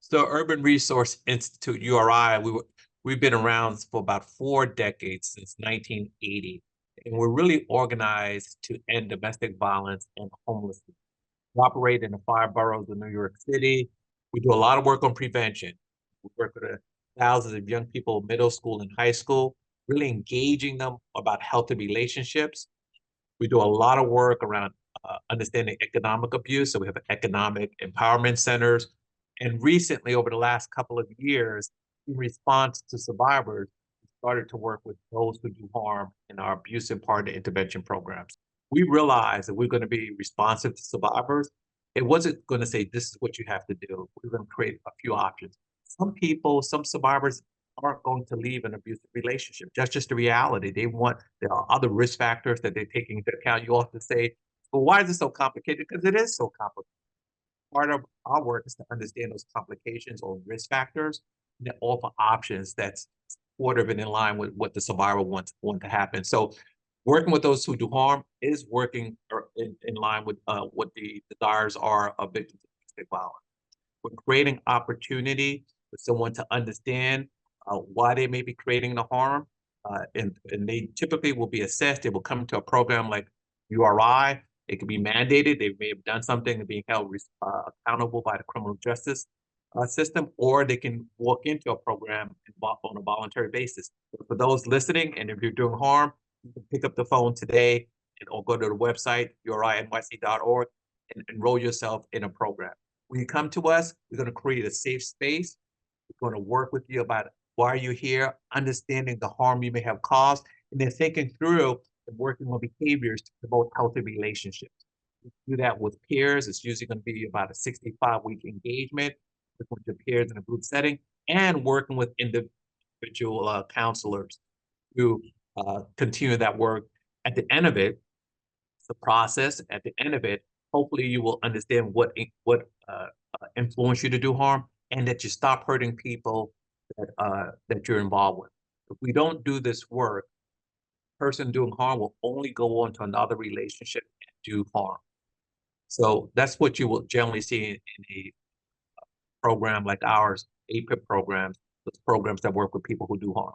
So Urban Resource Institute, URI, we've been around for about 4 decades, since 1980. And we're really organized to end domestic violence and homelessness. We operate in the 5 boroughs of New York City. We do a lot of work on prevention. We work with thousands of young people, middle school and high school, really engaging them about healthy relationships. We do a lot of work around understanding economic abuse. So we have economic empowerment centers. And recently, over the last couple of years, in response to survivors, we started to work with those who do harm in our abuse and partner intervention programs. We realized that we're going to be responsive to survivors. It wasn't going to say, this is what you have to do. We're going to create a few options. Some people, some survivors aren't going to leave an abusive relationship. That's just the reality. There are other risk factors that they're taking into account. You often say, well, why is it so complicated? Because it is so complicated. Part of our work is to understand those complications or risk factors and then offer options that's supportive and in line with what the survivor wants to happen. So working with those who do harm is working in line with what the desires are of victims of domestic violence. We're creating opportunity for someone to understand why they may be creating the harm. And they typically will be assessed. They will come to a program like URI. It can be mandated. They may have done something and being held accountable by the criminal justice system, or they can walk into a program on a voluntary basis. For those listening, and if you're doing harm, you can pick up the phone today or go to the website, urinyc.org, and enroll yourself in a program. When you come to us, we're going to create a safe space. We're going to work with you about why are you here, understanding the harm you may have caused, and then thinking through and working on behaviors to promote healthy relationships. We do that with peers. It's usually going to be about a 65-week engagement with your peers in a group setting, and working with individual counselors to continue that work. At the end of it, it's a process. At the end of it, hopefully you will understand what influenced you to do harm, and that you stop hurting people that you're involved with. If we don't do this work, person doing harm will only go on to another relationship and do harm. So that's what you will generally see in a program like ours, APIP programs, those programs that work with people who do harm.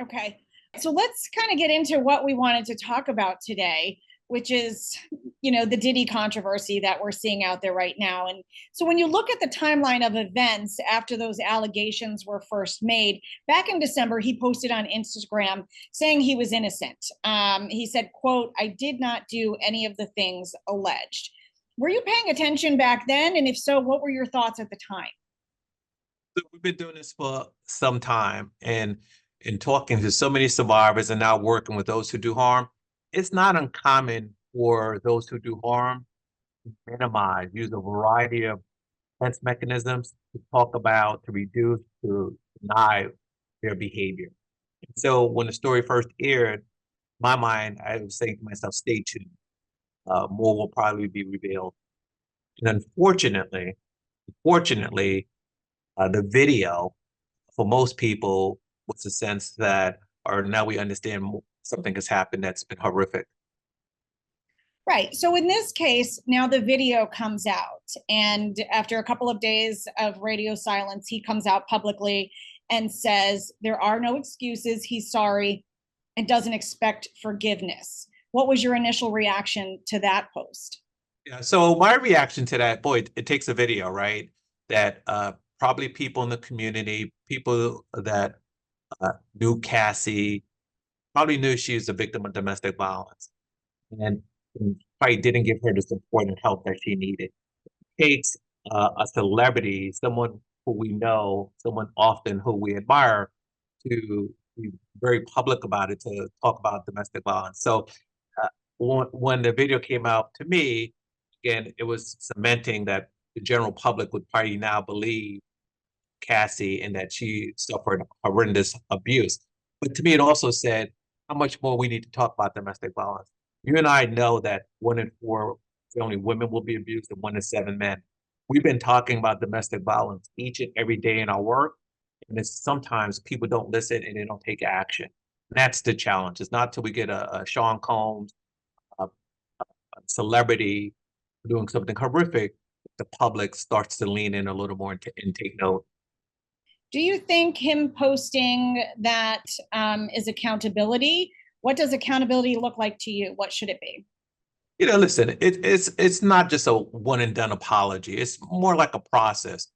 Okay. So let's kind of get into what we wanted to talk about today, which is, the Diddy controversy that we're seeing out there right now. And so when you look at the timeline of events after those allegations were first made, back in December, he posted on Instagram saying he was innocent. He said, quote, "I did not do any of the things alleged." Were you paying attention back then? And if so, what were your thoughts at the time? So we've been doing this for some time, and in talking to so many survivors and now working with those who do harm, it's not uncommon for those who do harm to minimize, use a variety of defense mechanisms to talk about, to reduce, to deny their behavior. So when the story first aired, my mind, I was saying to myself, stay tuned. More will probably be revealed. And unfortunately, the video for most people was a sense that, or now we understand something has happened that's been horrific. Right. So in this case, now the video comes out, and after a couple of days of radio silence, he comes out publicly and says there are no excuses. He's sorry and doesn't expect forgiveness. What was your initial reaction to that post? Yeah. So my reaction to that, boy, it takes a video, right? That probably people in the community, people that knew Cassie, probably knew she was a victim of domestic violence, and probably didn't give her the support and help that she needed. It takes a celebrity, someone who we know, someone often who we admire, to be very public about it, to talk about domestic violence. So when the video came out, to me, again, it was cementing that the general public would probably now believe Cassie and that she suffered horrendous abuse. But to me, it also said how much more we need to talk about domestic violence. You and I know that 1 in 4 only women will be abused and 1 in 7 men. We've been talking about domestic violence each and every day in our work. And it's sometimes people don't listen and they don't take action. And that's the challenge. It's not till we get a Sean Combs, a celebrity doing something horrific, the public starts to lean in a little more and take note. Do you think him posting that is accountability? What does accountability look like to you? What should it be? Listen, it's not just a one and done apology. It's more like a process.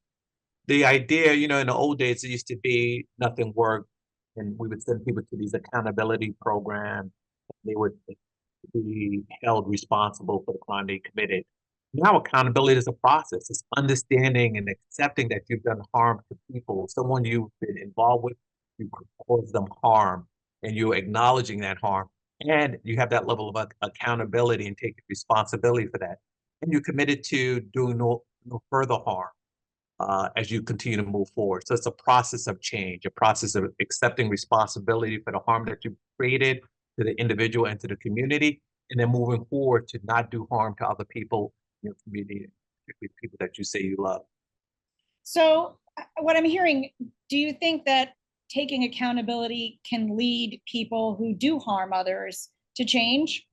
The idea, in the old days, it used to be nothing worked, and we would send people to these accountability programs. They would be held responsible for the crime they committed. Now, accountability is a process. It's understanding and accepting that you've done harm to people, someone you've been involved with, you caused them harm, and you're acknowledging that harm. And you have that level of accountability and taking responsibility for that. And you're committed to doing no further harm as you continue to move forward. So it's a process of change, a process of accepting responsibility for the harm that you created to the individual and to the community, and then moving forward to not do harm to other people in your community, particularly people that you say you love. So, what I'm hearing, do you think that taking accountability can lead people who do harm others to change?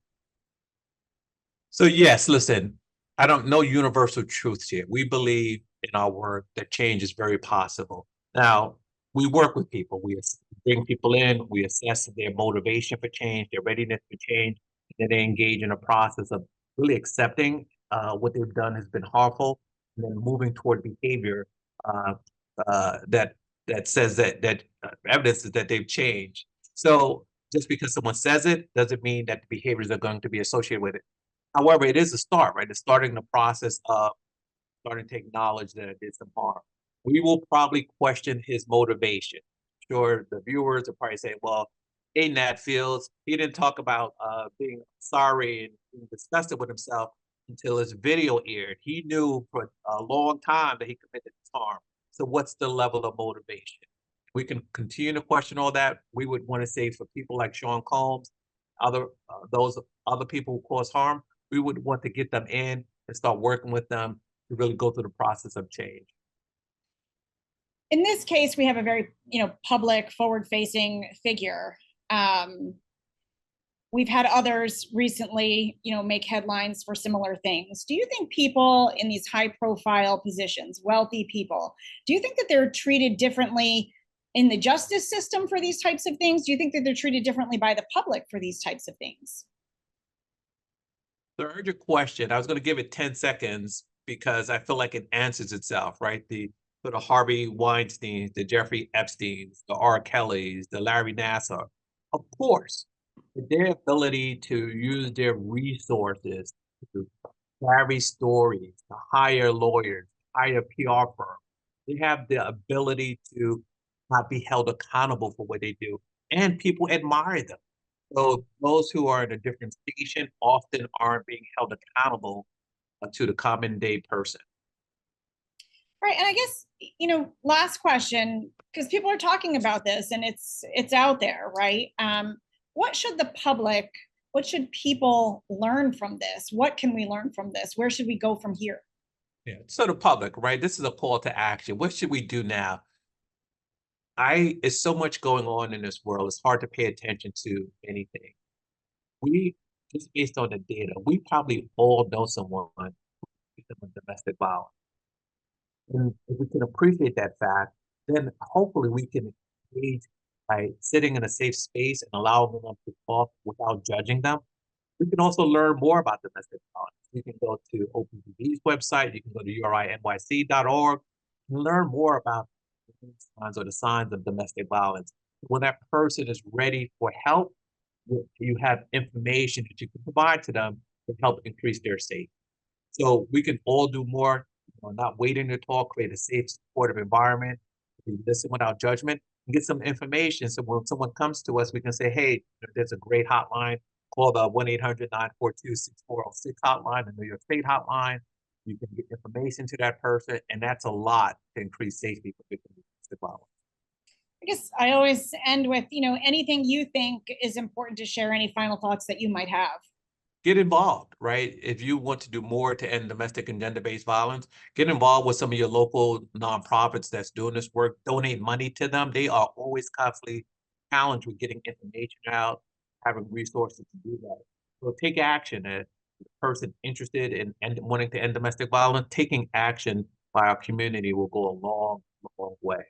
So yes, listen, I don't know universal truths here. We believe in our work that change is very possible. Now, we work with people. We bring people in. We assess their motivation for change, their readiness for change, and then they engage in a process of really accepting what they've done has been harmful, and then moving toward behavior uh, that says that evidence is that they've changed. So just because someone says it doesn't mean that the behaviors are going to be associated with it. However, it is a start, right? It's starting the process of starting to acknowledge that it did some harm. We will probably question his motivation. Sure, the viewers will probably say, well, in that fields, he didn't talk about being sorry and being disgusted with himself until his video aired. He knew for a long time that he committed this harm. So what's the level of motivation? We can continue to question all that. We would want to say for people like Sean Combs, those other people who cause harm, we would want to get them in and start working with them to really go through the process of change. In this case, we have a very, public, forward-facing figure. Um, we've had others recently, make headlines for similar things. Do you think people in these high-profile positions, wealthy people, do you think that they're treated differently in the justice system for these types of things? Do you think that they're treated differently by the public for these types of things? So I heard your question. I was going to give it 10 seconds because I feel like it answers itself, right? The sort of Harvey Weinstein, the Jeffrey Epsteins, the R. Kellys, the Larry Nassar. Of course, their ability to use their resources to carry stories, to hire lawyers, hire PR firms. They have the ability to not be held accountable for what they do, and people admire them. So those who are in a different station often aren't being held accountable to the common day person. Right. And I guess, last question, because people are talking about this and it's out there, right? What should the public, what should people learn from this? What can we learn from this? Where should we go from here? Yeah. So the public, right? This is a call to action. What should we do now? It's so much going on in this world. It's hard to pay attention to anything. We just based on the data, we probably all know someone victim of domestic violence. And if we can appreciate that fact, then hopefully we can engage by sitting in a safe space and allowing them to talk without judging them. We can also learn more about domestic violence. You can go to OPDV's website, you can go to urinyc.org and learn more about the signs or the signs of domestic violence. When that person is ready for help, you have information that you can provide to them to help increase their safety. So we can all do more, not waiting to talk, create a safe, supportive environment, listen without judgment, and get some information. So when someone comes to us, we can say, hey, there's a great hotline. Call the 1-800-942-6406 hotline, the New York State hotline. You can get information to that person, and that's a lot to increase safety for victims of domestic violence. I guess I always end with, anything you think is important to share, any final thoughts that you might have. Get involved, right? If you want to do more to end domestic and gender-based violence, get involved with some of your local nonprofits that's doing this work. Donate money to them. They are always constantly challenged with getting information out, having resources to do that. So take action. person interested in wanting to end domestic violence, taking action by our community will go a long, long way.